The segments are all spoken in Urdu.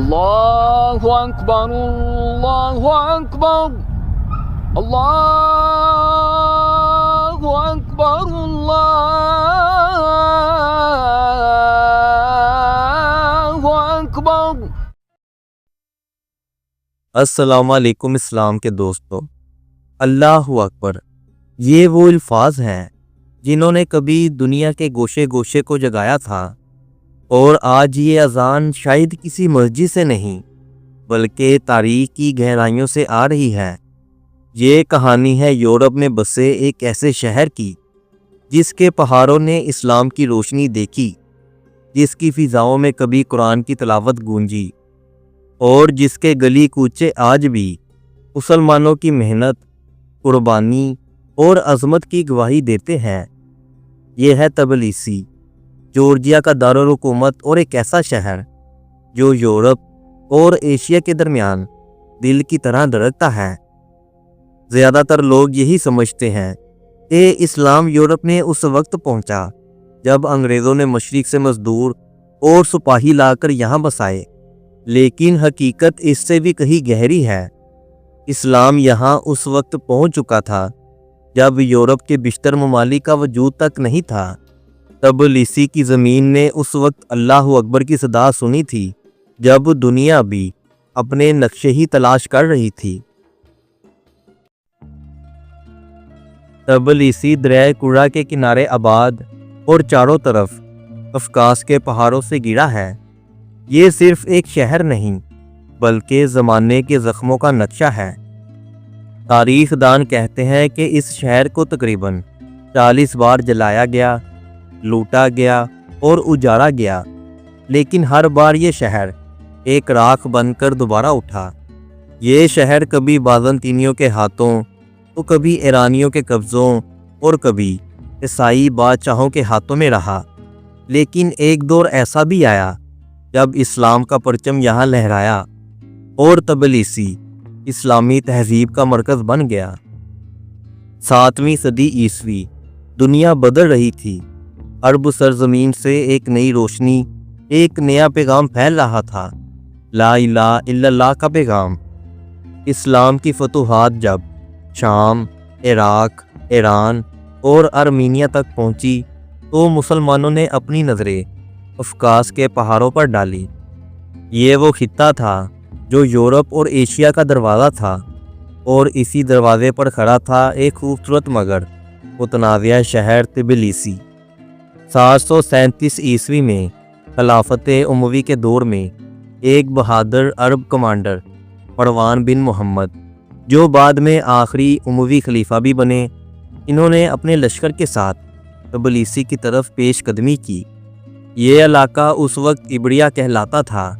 اللہ اکبر اللہ اکبر اللہ اکبر اللہ اکبر۔ السلام علیکم اسلام کے دوستو، اللہ اکبر یہ وہ الفاظ ہیں جنہوں نے کبھی دنیا کے گوشے گوشے کو جگایا تھا، اور آج یہ اذان شاید کسی مسجد سے نہیں بلکہ تاریخ کی گہرائیوں سے آ رہی ہے۔ یہ کہانی ہے یورپ میں بسے ایک ایسے شہر کی جس کے پہاڑوں نے اسلام کی روشنی دیکھی، جس کی فضاؤں میں کبھی قرآن کی تلاوت گونجی، اور جس کے گلی کوچے آج بھی مسلمانوں کی محنت، قربانی اور عظمت کی گواہی دیتے ہیں۔ یہ ہے تبلیسی، جورجیا کا دارالحکومت اور ایک ایسا شہر جو یورپ اور ایشیا کے درمیان دل کی طرح دھڑکتا ہے۔ زیادہ تر لوگ یہی سمجھتے ہیں کہ اسلام یورپ میں اس وقت پہنچا جب انگریزوں نے مشرق سے مزدور اور سپاہی لا کر یہاں بسائے، لیکن حقیقت اس سے بھی کہیں گہری ہے۔ اسلام یہاں اس وقت پہنچ چکا تھا جب یورپ کے بیشتر ممالک کا وجود تک نہیں تھا۔ تبلیسی کی زمین نے اس وقت اللہ اکبر کی صدا سنی تھی جب دنیا بھی اپنے نقشے ہی تلاش کر رہی تھی۔ تبلیسی دریائے قرہ کے کنارے آباد اور چاروں طرف قفقاز کے پہاڑوں سے گھرا ہے۔ یہ صرف ایک شہر نہیں بلکہ زمانے کے زخموں کا نقشہ ہے۔ تاریخ دان کہتے ہیں کہ اس شہر کو تقریباً 40 بار جلایا گیا، لوٹا گیا اور اجاڑا گیا، لیکن ہر بار یہ شہر ایک راکھ بن کر دوبارہ اٹھا۔ یہ شہر کبھی بازنطینیوں کے ہاتھوں تو کبھی ایرانیوں کے قبضوں اور کبھی عیسائی بادشاہوں کے ہاتھوں میں رہا، لیکن ایک دور ایسا بھی آیا جب اسلام کا پرچم یہاں لہرایا اور تبلیسی اسلامی تہذیب کا مرکز بن گیا۔ 7ویں صدی عیسوی دنیا بدل رہی تھی۔ عرب سرزمین سے ایک نئی روشنی، ایک نیا پیغام پھیل رہا تھا، لا الہ الا اللہ کا پیغام۔ اسلام کی فتوحات جب شام، عراق، ایران اور ارمینیا تک پہنچی تو مسلمانوں نے اپنی نظریں قفقاز کے پہاڑوں پر ڈالی۔ یہ وہ خطہ تھا جو یورپ اور ایشیا کا دروازہ تھا، اور اسی دروازے پر کھڑا تھا ایک خوبصورت مگر متنازع شہر تبلیسی۔ 737 عیسوی میں خلافت اموی کے دور میں ایک بہادر عرب کمانڈر مروان بن محمد، جو بعد میں آخری اموی خلیفہ بھی بنے، انہوں نے اپنے لشکر کے ساتھ تبلیسی کی طرف پیش قدمی کی۔ یہ علاقہ اس وقت عبریا کہلاتا تھا،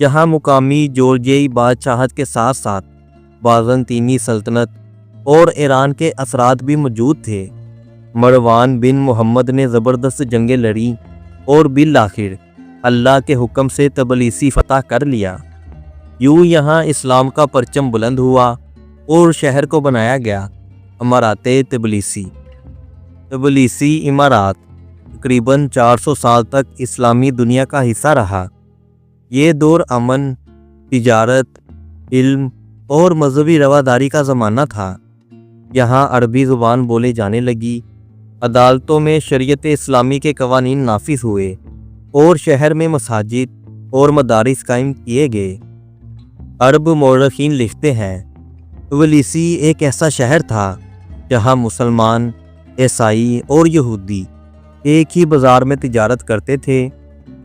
جہاں مقامی جورجیائی بادشاہت کے ساتھ ساتھ بازنطینی سلطنت اور ایران کے اثرات بھی موجود تھے۔ مروان بن محمد نے زبردست جنگیں لڑیں اور بالآخر اللہ کے حکم سے تبلیسی فتح کر لیا۔ یوں یہاں اسلام کا پرچم بلند ہوا اور شہر کو بنایا گیا امارات تبلیسی۔ تبلیسی امارات تقریباً 400 سال تک اسلامی دنیا کا حصہ رہا۔ یہ دور امن، تجارت، علم اور مذہبی رواداری کا زمانہ تھا۔ یہاں عربی زبان بولے جانے لگی، عدالتوں میں شریعت اسلامی کے قوانین نافذ ہوئے، اور شہر میں مساجد اور مدارس قائم کیے گئے۔ عرب مورخین لکھتے ہیں، تبلیسی ایک ایسا شہر تھا جہاں مسلمان، عیسائی اور یہودی ایک ہی بازار میں تجارت کرتے تھے،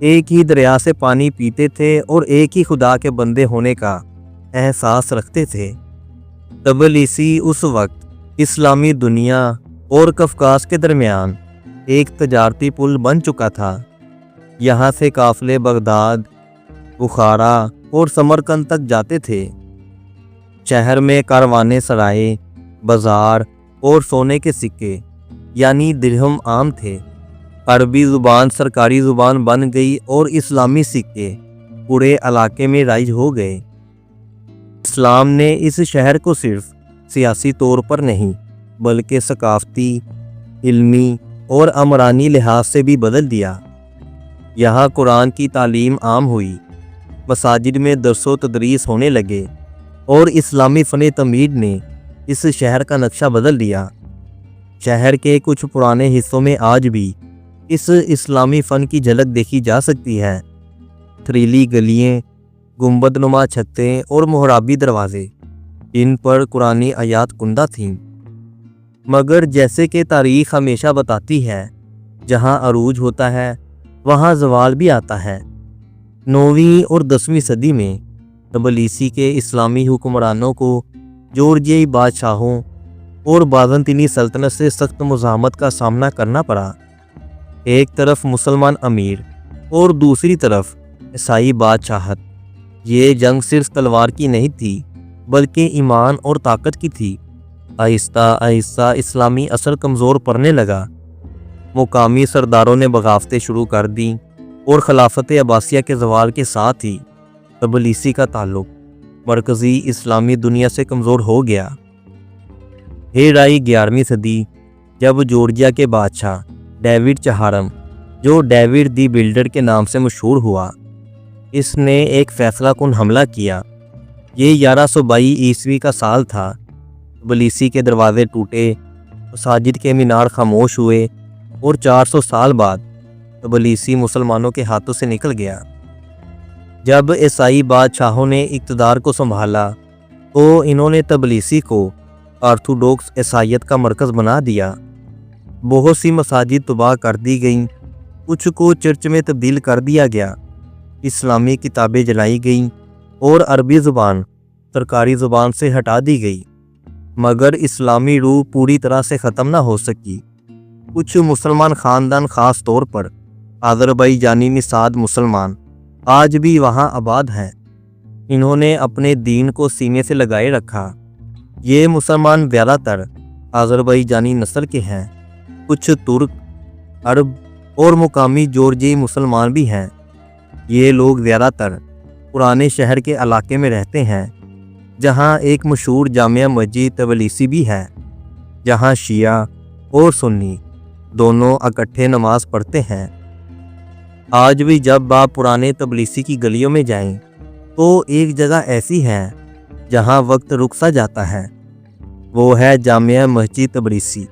ایک ہی دریا سے پانی پیتے تھے اور ایک ہی خدا کے بندے ہونے کا احساس رکھتے تھے۔ تبلیسی اس وقت اسلامی دنیا اور قفقاز کے درمیان ایک تجارتی پل بن چکا تھا۔ یہاں سے قافلے بغداد، بخارا اور سمرقند تک جاتے تھے۔ شہر میں کاروانے سرائے، بازار اور سونے کے سکے یعنی درہم عام تھے۔ عربی زبان سرکاری زبان بن گئی اور اسلامی سکے پورے علاقے میں رائج ہو گئے۔ اسلام نے اس شہر کو صرف سیاسی طور پر نہیں بلکہ ثقافتی، علمی اور عمرانی لحاظ سے بھی بدل دیا۔ یہاں قرآن کی تعلیم عام ہوئی، مساجد میں درس و تدریس ہونے لگے اور اسلامی فن تعمیر نے اس شہر کا نقشہ بدل دیا۔ شہر کے کچھ پرانے حصوں میں آج بھی اس اسلامی فن کی جھلک دیکھی جا سکتی ہے۔ تھریلی گلیاں، گنبد نما چھتیں اور محرابی دروازے، ان پر قرآنی آیات کندہ تھیں۔ مگر جیسے کہ تاریخ ہمیشہ بتاتی ہے، جہاں عروج ہوتا ہے وہاں زوال بھی آتا ہے۔ 9ویں اور 10ویں صدی میں تبلیسی کے اسلامی حکمرانوں کو جورجیائی بادشاہوں اور بازنطینی سلطنت سے سخت مزاحمت کا سامنا کرنا پڑا۔ ایک طرف مسلمان امیر اور دوسری طرف عیسائی بادشاہت۔ یہ جنگ صرف تلوار کی نہیں تھی بلکہ ایمان اور طاقت کی تھی۔ آہستہ آہستہ اسلامی اثر کمزور پڑنے لگا۔ مقامی سرداروں نے بغاوتیں شروع کر دیں اور خلافت عباسیہ کے زوال کے ساتھ ہی تبلیسی کا تعلق مرکزی اسلامی دنیا سے کمزور ہو گیا۔ پھر آئی 11ویں صدی، جب جورجیا کے بادشاہ ڈیوڈ چہارم، جو ڈیوڈ دی بلڈر کے نام سے مشہور ہوا، اس نے ایک فیصلہ کن حملہ کیا۔ یہ 1122 عیسوی کا سال تھا۔ تبلیسی کے دروازے ٹوٹے، مساجد کے مینار خاموش ہوئے اور 400 سال بعد تبلیسی مسلمانوں کے ہاتھوں سے نکل گیا۔ جب عیسائی بادشاہوں نے اقتدار کو سنبھالا تو انہوں نے تبلیسی کو آرتھوڈوکس عیسائیت کا مرکز بنا دیا۔ بہت سی مساجد تباہ کر دی گئیں، کچھ کو چرچ میں تبدیل کر دیا گیا، اسلامی کتابیں جلائی گئیں اور عربی زبان سرکاری زبان سے ہٹا دی گئی۔ مگر اسلامی روح پوری طرح سے ختم نہ ہو سکی۔ کچھ مسلمان خاندان، خاص طور پر آذربائیجانی نژاد مسلمان، آج بھی وہاں آباد ہیں۔ انہوں نے اپنے دین کو سینے سے لگائے رکھا۔ یہ مسلمان زیادہ تر آذربائیجانی نسل کے ہیں، کچھ ترک، عرب اور مقامی جورجیائی مسلمان بھی ہیں۔ یہ لوگ زیادہ تر پرانے شہر کے علاقے میں رہتے ہیں، جہاں ایک مشہور جامع مسجد تبلیسی بھی ہے، جہاں شیعہ اور سنی دونوں اکٹھے نماز پڑھتے ہیں۔ آج بھی جب آپ پرانے تبلیسی کی گلیوں میں جائیں تو ایک جگہ ایسی ہے جہاں وقت رک سا جاتا ہے۔ وہ ہے جامع مسجد تبلیسی،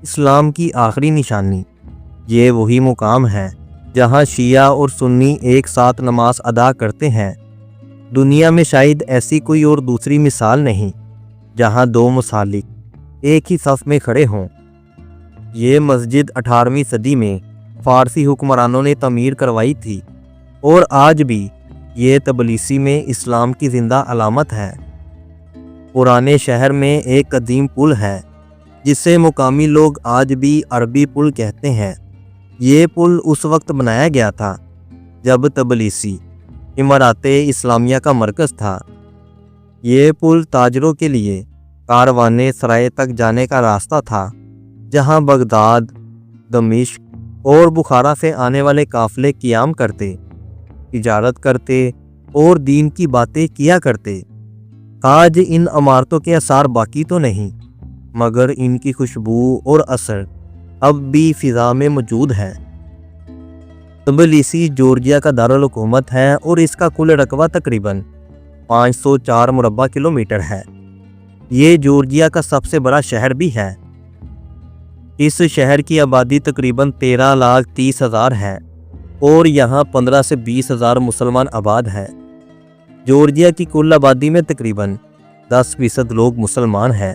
اسلام کی آخری نشانی۔ یہ وہی مقام ہے جہاں شیعہ اور سنی ایک ساتھ نماز ادا کرتے ہیں۔ دنیا میں شاید ایسی کوئی اور دوسری مثال نہیں جہاں دو مسالک ایک ہی صف میں کھڑے ہوں۔ یہ مسجد 18ویں صدی میں فارسی حکمرانوں نے تعمیر کروائی تھی اور آج بھی یہ تبلیسی میں اسلام کی زندہ علامت ہے۔ پرانے شہر میں ایک قدیم پل ہے جسے مقامی لوگ آج بھی عربی پل کہتے ہیں۔ یہ پل اس وقت بنایا گیا تھا جب تبلیسی امارات اسلامیہ کا مرکز تھا۔ یہ پل تاجروں کے لیے کاروان سرائے تک جانے کا راستہ تھا، جہاں بغداد، دمشق اور بخارا سے آنے والے قافلے قیام کرتے، تجارت کرتے اور دین کی باتیں کیا کرتے۔ آج ان عمارتوں کے آثار باقی تو نہیں، مگر ان کی خوشبو اور اثر اب بھی فضا میں موجود ہے۔ تبلیسی جورجیا کا دارالحکومت ہے اور اس کا کل رقبہ تقریباً 504 مربع کلومیٹر ہے۔ یہ جورجیا کا سب سے بڑا شہر بھی ہے۔ اس شہر کی آبادی تقریباً 13,30,000 ہے اور یہاں 15 سے 20,000 مسلمان آباد ہیں۔ جورجیا کی کل آبادی میں تقریباً 10% لوگ مسلمان ہیں،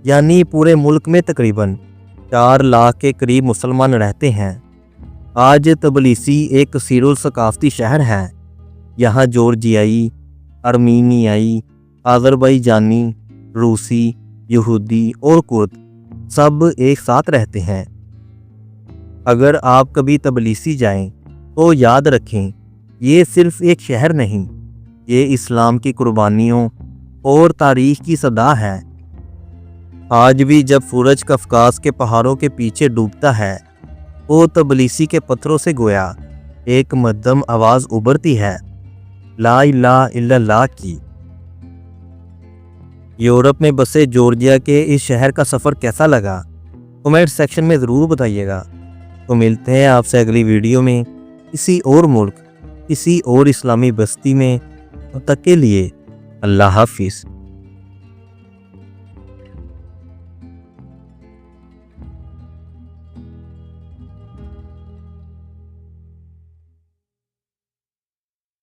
یعنی پورے ملک میں تقریباً 4 لاکھ کے قریب مسلمان رہتے ہیں۔ آج تبلیسی ایک کثیر الثقافتی شہر ہے۔ یہاں جورجیائی، ارمینیائی، آذربائیجانی، روسی، یہودی اور کرد سب ایک ساتھ رہتے ہیں۔ اگر آپ کبھی تبلیسی جائیں تو یاد رکھیں، یہ صرف ایک شہر نہیں، یہ اسلام کی قربانیوں اور تاریخ کی صدا ہے۔ آج بھی جب سورج قفقاز کے پہاڑوں کے پیچھے ڈوبتا ہے تو تبلیسی کے پتھروں سے گویا ایک مدھم آواز ابھرتی ہے، لا الہ الا اللہ کی۔ یورپ میں بسے جورجیا کے اس شہر کا سفر کیسا لگا؟ کمنٹ سیکشن میں ضرور بتائیے گا۔ تو ملتے ہیں آپ سے اگلی ویڈیو میں کسی اور ملک کسی اور اسلامی بستی میں، تب تک کے لیے اللہ حافظ۔